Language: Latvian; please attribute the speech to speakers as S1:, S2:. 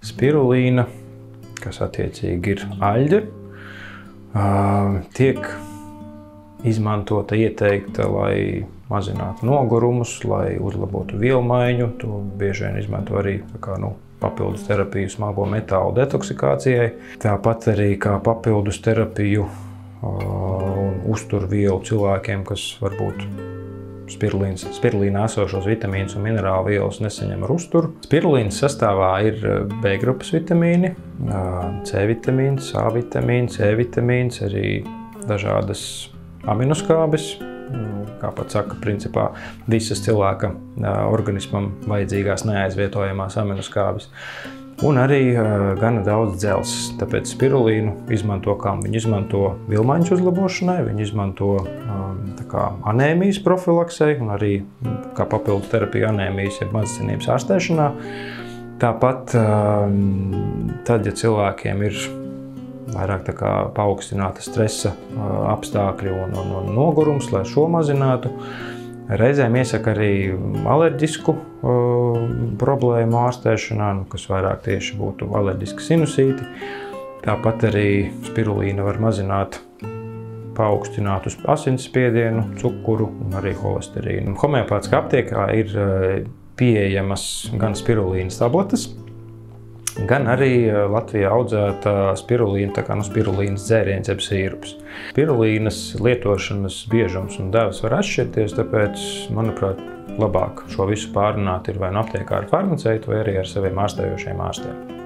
S1: spirulīna, kas attiecīgi ir aļģe, tiek izmantota, ieteikta, lai mazinātu nogurumus, lai uzlabotu vielmaiņu. To bieži vien izmanto arī papildus terapiju smago metālu detoksikācijai. Tāpat arī kā papildus terapiju un uzturvielu cilvēkiem, kas varbūt spirulīnā esošos vitamīnus un minerālu vielas nesaņem ar uzturu. Spirulīnas sastāvā ir B grupas vitamīni, C vitamīns, A vitamīns, E vitamīns, arī dažādas aminoskābes. Kā pat saka, principā visas cilvēka organismam vajadzīgās neaizvietojamās aminoskābes. Un arī gana daudz dzelzs. Tāpēc spirulīnu izmanto kam? Viņu izmanto vilmaiņas uzlabošanai, viņu izmanto anēmijas profilaksei un arī kā papildus terapija anēmijas jeb mazasinības ārstēšanā. Tāpat tad, ja cilvēkiem ir vairāk paaugstināta stresa apstākļi un nogurums, lai šo mazinātu. Reizēm iesaka arī alerģisku problēmu ārstēšanā, kas vairāk tieši būtu alerģiska sinusīti. Tāpat arī spirulīna var mazināt paaugstinātu asinsspiedienu, cukuru un arī holesterīnu. Homeopātiskā aptiekā ir pieejamas gan spirulīnas tabletes, gan arī Latvijā audzēta spirulīna, spirulīnas dzēriens jeb sīrups. Spirulīnas lietošanas biežums un devas var atšķirties, tāpēc, manuprāt, labāk šo visu pārrunāt ir vai nu aptiekā ar farmaceitu vai arī ar saviem ārstējošiem ārstiem.